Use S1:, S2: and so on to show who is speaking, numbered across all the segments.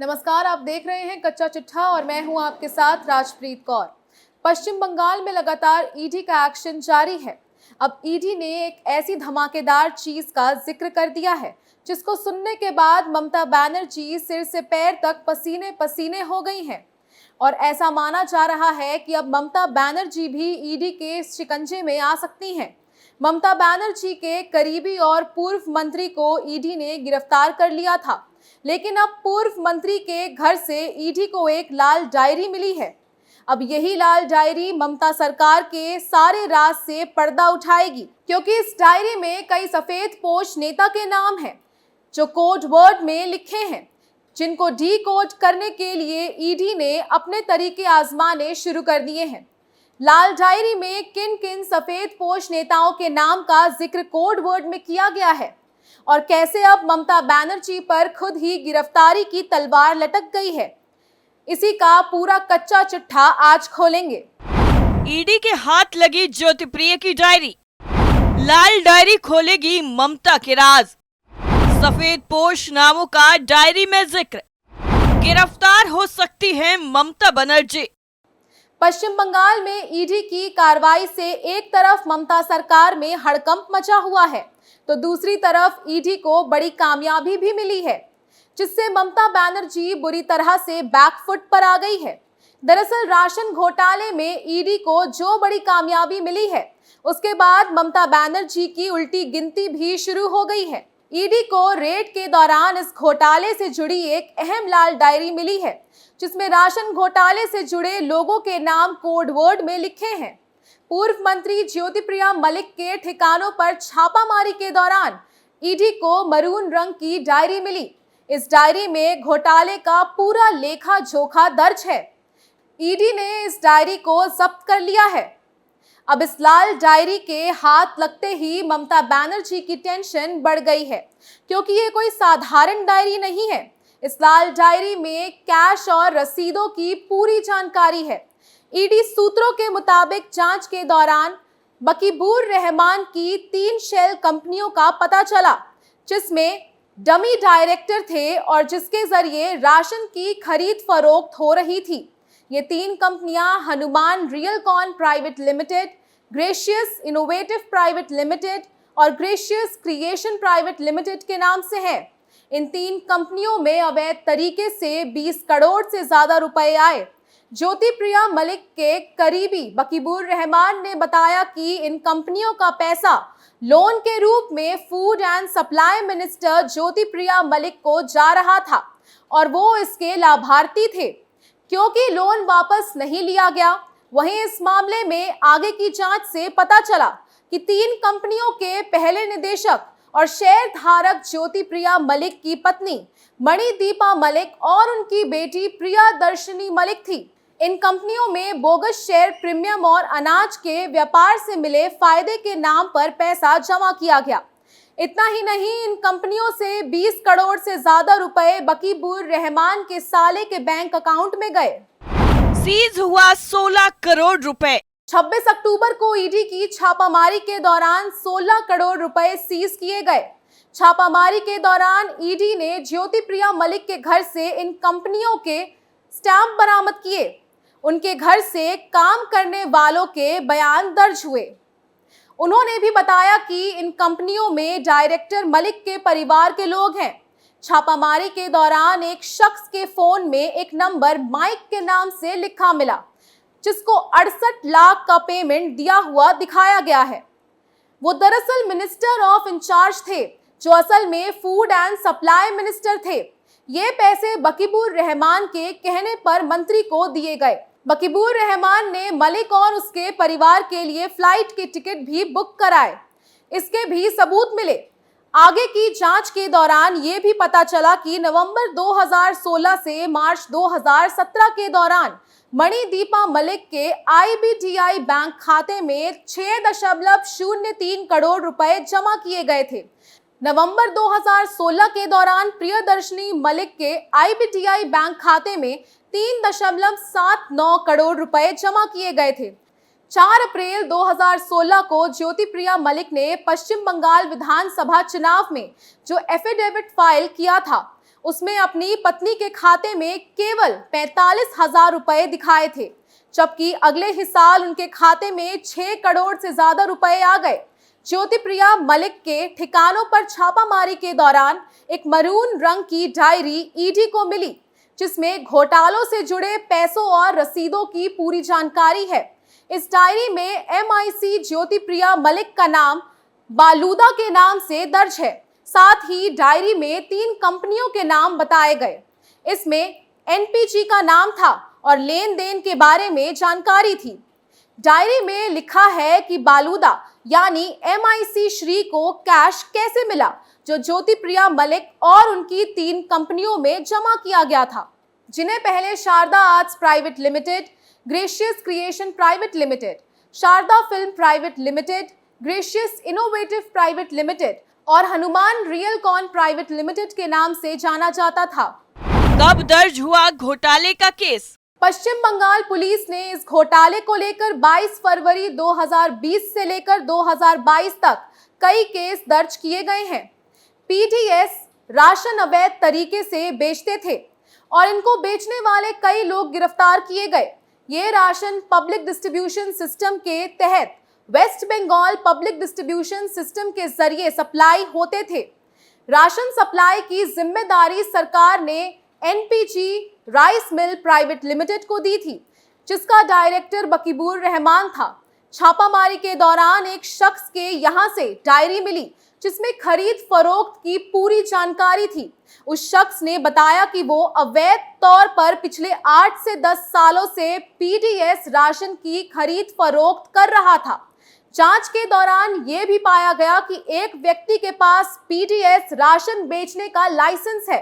S1: नमस्कार, आप देख रहे हैं कच्चा चिट्ठा और मैं हूं आपके साथ राजप्रीत कौर। पश्चिम बंगाल में लगातार ईडी का एक्शन जारी है। अब ईडी ने एक ऐसी धमाकेदार चीज का जिक्र कर दिया है जिसको सुनने के बाद ममता बनर्जी सिर से पैर तक पसीने पसीने हो गई हैं। और ऐसा माना जा रहा है कि अब ममता बनर्जी भी ईडी के शिकंजे में आ सकती हैं। ममता बनर्जी के करीबी और पूर्व मंत्री को ईडी ने गिरफ्तार कर लिया था, लेकिन अब पूर्व मंत्री के घर से ईडी को एक लाल डायरी मिली है। अब यही लाल डायरी ममता सरकार के सारे राज से पर्दा उठाएगी, क्योंकि इस डायरी में कई सफेदपोश नेता के नाम हैं जो कोड वर्ड में लिखे हैं, जिनको डी कोड करने के लिए ईडी ने अपने तरीके आजमाने शुरू कर दिए हैं। लाल डायरी में किन किन सफेदपोश नेताओं के नाम का जिक्र कोड वर्ड में किया गया है और कैसे अब ममता बनर्जी पर खुद ही गिरफ्तारी की तलवार लटक गई है, इसी का पूरा कच्चा चिट्ठा आज खोलेंगे।
S2: ईडी के हाथ लगी ज्योतिप्रिय की डायरी। लाल डायरी खोलेगी ममता के राज। सफेदपोश नामों का डायरी में जिक्र। गिरफ्तार हो सकती है ममता बनर्जी।
S1: पश्चिम बंगाल में ईडी की कार्रवाई से एक तरफ ममता सरकार में हड़कंप मचा हुआ है, तो दूसरी तरफ ईडी को बड़ी कामयाबी भी मिली है, जिससे ममता बनर्जी बुरी तरह से बैकफुट पर आ गई है। दरअसल राशन घोटाले में ईडी को जो बड़ी कामयाबी मिली है, उसके बाद ममता बनर्जी की उल्टी गिनती भी शुरू हो गई है। ईडी को रेड के दौरान इस घोटाले से जुड़ी एक अहम लाल डायरी मिली है, जिसमें राशन घोटाले से जुड़े लोगों के नाम कोड वर्ड में लिखे हैं। पूर्व मंत्री ज्योतिप्रिय मलिक के ठिकानों पर छापामारी के दौरान ईडी को मरून रंग की डायरी मिली। इस डायरी में घोटाले का पूरा लेखा जोखा दर्ज है। ईडी ने इस डायरी को जब्त कर लिया है। अब इस लाल डायरी के हाथ लगते ही ममता बनर्जी की टेंशन बढ़ गई है, क्योंकि ये कोई साधारण डायरी नहीं है। इस लाल डायरी में कैश और रसीदों की पूरी जानकारी है। ईडी सूत्रों के मुताबिक जांच के दौरान बकीबूर रहमान की 3 शेल कंपनियों का पता चला, जिसमें डमी डायरेक्टर थे और जिसके जरिए राशन की खरीद फरोख्त हो रही थी। ये 3 कंपनियां Hanuman Realcon Private Limited, Gracious Innovative Private Limited और ग्रेशियस क्रिएशन प्राइवेट लिमिटेड के नाम से हैं। इन 3 कंपनियों में अवैध तरीके से 20 करोड़ से ज्यादा रुपए आए। ज्योतिप्रिय मलिक के करीबी बकीबूर रहमान ने बताया कि इन कंपनियों का पैसा लोन के रूप में food and supply minister Jyotipriya Mallick को जा रहा था और वो इसके लाभार्थी थे। क्योंकि लोन वापस नहीं लिया गया, वहीं इस मामले में आगे की जांच से पता चला कि 3 कंपनियों के पहले निदेशक और शेयर धारक ज्योतिप्रिय मलिक की पत्नी मणिदीपा मलिक और उनकी बेटी प्रियदर्शनी मलिक थी। इन कंपनियों में बोगस शेयर प्रीमियम और अनाज के व्यापार से मिले फायदे के नाम पर पैसा जमा किया गया। इतना ही नहीं, इन कंपनियों से 20 करोड़ से ज्यादा रुपए बकीबूर रहमान के साले के बैंक अकाउंट में गए।
S2: सीज हुआ 16 करोड़ रुपए।
S1: 26 अक्टूबर को ईडी की छापामारी के दौरान 16 करोड़ रुपए सीज किए गए। छापामारी के दौरान ईडी ने ज्योतिप्रिय मलिक के घर से इन कंपनियों के स्टैंप बरामद किए। उनके घर से काम करने वालों के बयान दर्ज हुए। उन्होंने भी बताया कि इन कंपनियों में डायरेक्टर मलिक के परिवार के लोग हैं। छापामारी के दौरान एक शख्स के फोन में एक नंबर माइक के नाम से लिखा मिला, जिसको 68 लाख का पेमेंट दिया हुआ दिखाया गया है। वो दरअसल मिनिस्टर ऑफ इंचार्ज थे, जो असल में फूड एंड सप्लाई मिनिस्टर थे। ये पैसे बकीबूर रहमान के कहने पर मंत्री को दिए गए। बकीबूर रहमान ने मलिक और उसके परिवार के लिए फ्लाइट के टिकट भी बुक कराए। इसके भी सबूत मिले। आगे की जांच के दौरान ये भी पता चला कि नवंबर 2016 से मार्च 2017 के दौरान मणिदीपा मलिक के IBTI बैंक खाते में 6.03 करोड़ रुपए जमा किए गए थे। नवंबर 2016 के दौरान प्रियदर्शनी मलिक के IBTI बैंक खाते में 3.79 करोड़ रुपए जमा किए गए थे। 4 अप्रैल 2016 को ज्योतिप्रिय मलिक ने पश्चिम बंगाल विधानसभा चुनाव में जो एफिडेविट फाइल किया था, उसमें अपनी पत्नी के खाते में केवल 45,000 रुपए दिखाए थे, जबकि अगले ही साल उनके खाते में 6 करोड़ से ज्यादा रुपए आ गए। ज्योतिप्रिया मलिक के ठिकानों पर छापामारी के दौरान एक मरून रंग की डायरी ईडी को मिली, जिसमें घोटालों से जुड़े पैसों और रसीदों की पूरी जानकारी है। इस डायरी में MIC ज्योतिप्रिया मलिक का नाम बालूदा के नाम से दर्ज है। साथ ही डायरी में 3 कंपनियों के नाम बताए गए। इसमें NPG का नाम था और लेन देन के बारे में जानकारी थी। डायरी में लिखा है कि बालूदा यानी MIC श्री को कैश कैसे मिला, जो ज्योतिप्रिया मलिक और उनकी 3 कंपनियों में जमा किया गया था, जिन्हें पहले Sharda Arts Private Limited, Gracious Creation Private Limited, Sharda Film Private Limited, Gracious Innovative Private Limited और हनुमान रियलकॉन प्राइवेट लिमिटेड के नाम से जाना जाता था।
S2: कब दर्ज हुआ घोटाले का केस?
S1: पश्चिम बंगाल पुलिस ने इस घोटाले को लेकर 22 फरवरी 2020 से लेकर 2022 तक कई केस दर्ज किए गए हैं। PDS राशन अवैध तरीके से बेचते थे और इनको बेचने वाले कई लोग गिरफ्तार किए गए। ये राशन पब्लिक डिस्ट्रीब्यूशन सिस्टम के तहत West Bengal public distribution system के जरिए सप्लाई होते थे। राशन सप्लाई की जिम्मेदारी सरकार ने NPG rice mill private limited को दी थी, जिसका डायरेक्टर बकीबुर रहमान था। छापामारी के दौरान एक शख्स के यहां से डायरी मिली, जिसमें खरीद फरोख्त की पूरी जानकारी थी। उस शख्स ने बताया कि वो अवैध तौर पर पिछले 8 से 10 सालों से PDS राशन की खरीद फरोख्त कर रहा था। जांच के दौरान ये भी पाया गया कि एक व्यक्ति के पास PDS राशन बेचने का लाइसेंस है,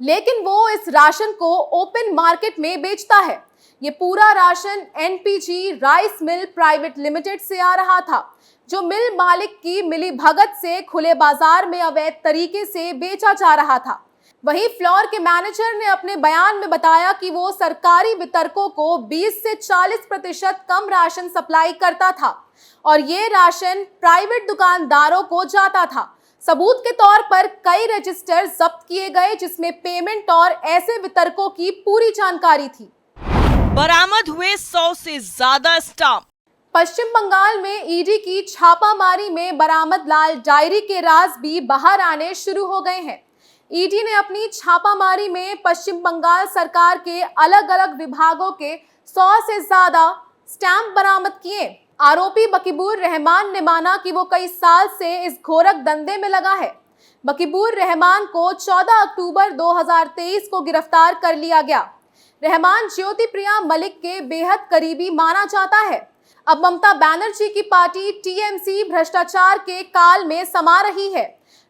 S1: लेकिन वो इस राशन को ओपन मार्केट में बेचता है। ये पूरा ration NPG rice mill private limited से आ रहा था, जो मिल मालिक की मिलीभगत से खुले बाजार में अवैध तरीके से बेचा जा रहा था। वहीं फ्लोर के मैनेजर ने अपने बयान में बताया कि वो सरकारी वितरकों को 20 से 40% कम राशन सप्लाई करता था और ये राशन प्राइवेट दुकानदारों को जाता था। सबूत के तौर पर कई रजिस्टर जब्त किए गए, जिसमें पेमेंट और ऐसे वितरकों की पूरी जानकारी थी।
S2: बरामद हुए 100 से ज्यादा स्टाम्प।
S1: पश्चिम बंगाल में ईडी की छापामारी में बरामद लाल डायरी के राज भी बाहर आने शुरू हो गए हैं। ईडी ने अपनी छापामारी में पश्चिम बंगाल सरकार के अलग अलग विभागों के 100 से ज्यादा स्टैंप बरामद किए। आरोपी बकीबुर रहमान ने माना कि वो कई साल से इस घोरक धंधे में लगा है। बकीबुर रहमान को 14 अक्टूबर 2023 को गिरफ्तार कर लिया गया। रहमान ज्योतिप्रिया मलिक के बेहद करीबी माना जाता है। अब ममता बनर्जी की पार्टी TMC भ्रष्टाचार के काल में समा रही है।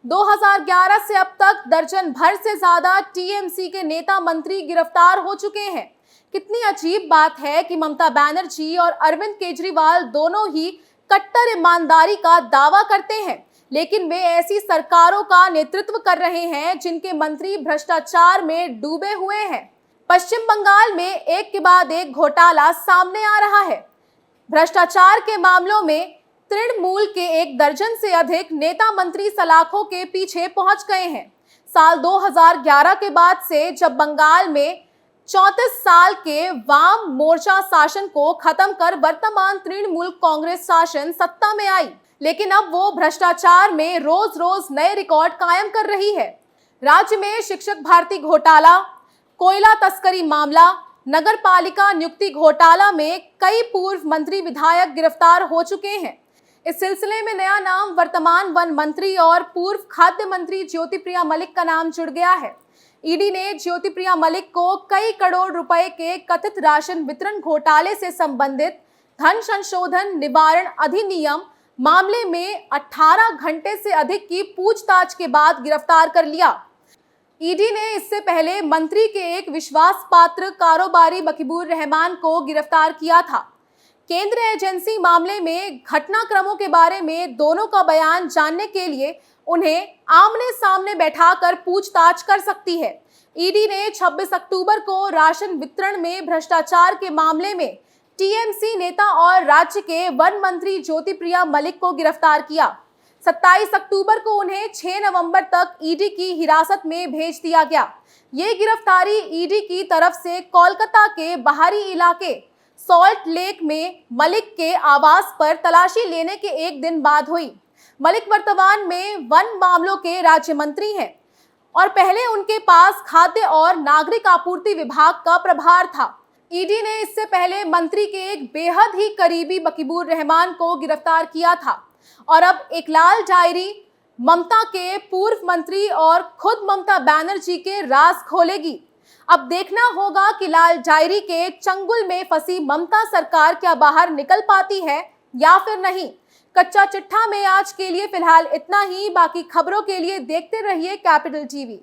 S1: 2011 से अब तक दर्जन भर से ज्यादा TMC के नेता मंत्री गिरफ्तार हो चुके हैं। कितनी अजीब बात है कि ममता बनर्जी और अरविंद केजरीवाल दोनों ही कट्टर ईमानदारी का दावा करते हैं, लेकिन वे ऐसी सरकारों का नेतृत्व कर रहे हैं जिनके मंत्री भ्रष्टाचार में डूबे हुए हैं। पश्चिम बंगाल में एक के बाद एक घोटाला सामने आ रहा है। भ्रष्टाचार के मामलों में तृणमूल के 1 दर्जन से अधिक नेता मंत्री सलाखों के पीछे पहुंच गए हैं। साल 2011 के बाद से जब बंगाल में 34 साल के वाम मोर्चा शासन को खत्म कर वर्तमान तृणमूल कांग्रेस शासन सत्ता में आई, लेकिन अब वो भ्रष्टाचार में रोज रोज नए रिकॉर्ड कायम कर रही है। राज्य में शिक्षक भर्ती घोटाला, कोयला तस्करी मामला, नगर पालिका नियुक्ति घोटाला में कई पूर्व मंत्री विधायक गिरफ्तार हो चुके हैं। इस सिलसिले में नया नाम वर्तमान वन मंत्री और पूर्व खाद्य मंत्री ज्योतिप्रिया मलिक का नाम जुड़ गया है। ईडी ने ज्योतिप्रिया मलिक को कई करोड़ रुपए के कथित राशन वितरण घोटाले से संबंधित धन संशोधन निवारण अधिनियम मामले में 18 घंटे से अधिक की पूछताछ के बाद गिरफ्तार कर लिया। ईडी ने इससे पहले मंत्री के एक विश्वास पात्र कारोबारी बकीबुर रहमान को गिरफ्तार किया था। केंद्रीय एजेंसी मामले में घटनाक्रमों के बारे में दोनों का बयान जानने के लिए उन्हें आमने सामने बैठाकर पूछताछ कर सकती है। ईडी ने 26 अक्टूबर को राशन वितरण में भ्रष्टाचार के मामले में TMC नेता और राज्य के वन मंत्री ज्योतिप्रिया मलिक को गिरफ्तार किया। 27 अक्टूबर को उन्हें 6 नवंबर तक ईडी की हिरासत में भेज दिया गया। ये गिरफ्तारी ईडी की तरफ से कोलकाता के बाहरी इलाके सॉल्ट लेक में मलिक के आवास पर तलाशी लेने के एक दिन बाद हुई। मलिक वर्तमान में वन मामलों के राज्य मंत्री हैं और पहले उनके पास खाद्य और नागरिक आपूर्ति विभाग का प्रभार था। ईडी ने इससे पहले मंत्री के एक बेहद ही करीबी बकीबुर रहमान को गिरफ्तार किया था और अब एक लाल डायरी ममता के पूर्व मंत्री और खुद ममता बनर्जी के राज खोलेगी। अब देखना होगा कि लाल डायरी के चंगुल में फंसी ममता सरकार क्या बाहर निकल पाती है या फिर नहीं। कच्चा चिट्ठा में आज के लिए फिलहाल इतना ही। बाकी खबरों के लिए देखते रहिए कैपिटल टीवी।